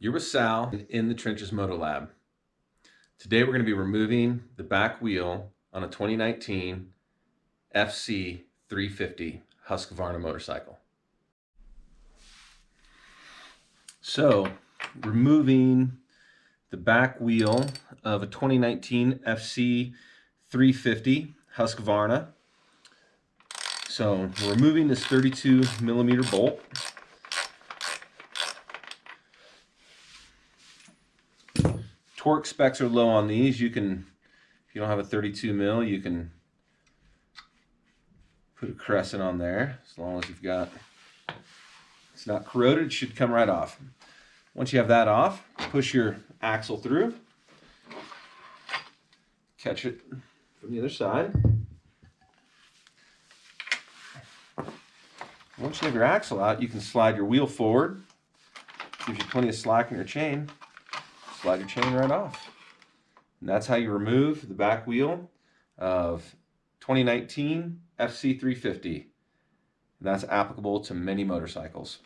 You're with Sal in the Trenches MOTOLAB. Today we're going to be removing the back wheel on a 2019 FC 350 Husqvarna motorcycle. So, removing the back wheel of a 2019 FC 350 Husqvarna. So, we're removing this 32mm bolt. Torque specs are low on these. You can, if you don't have a 32mm, you can put a crescent on there as long as you've got, it's not corroded, it should come right off. Once you have that off, push your axle through, catch it from the other side. Once you have your axle out, you can slide your wheel forward. Gives you plenty of slack in your chain. Slide your chain right off. And that's how you remove the back wheel of 2019 FC 350. And that's applicable to many motorcycles.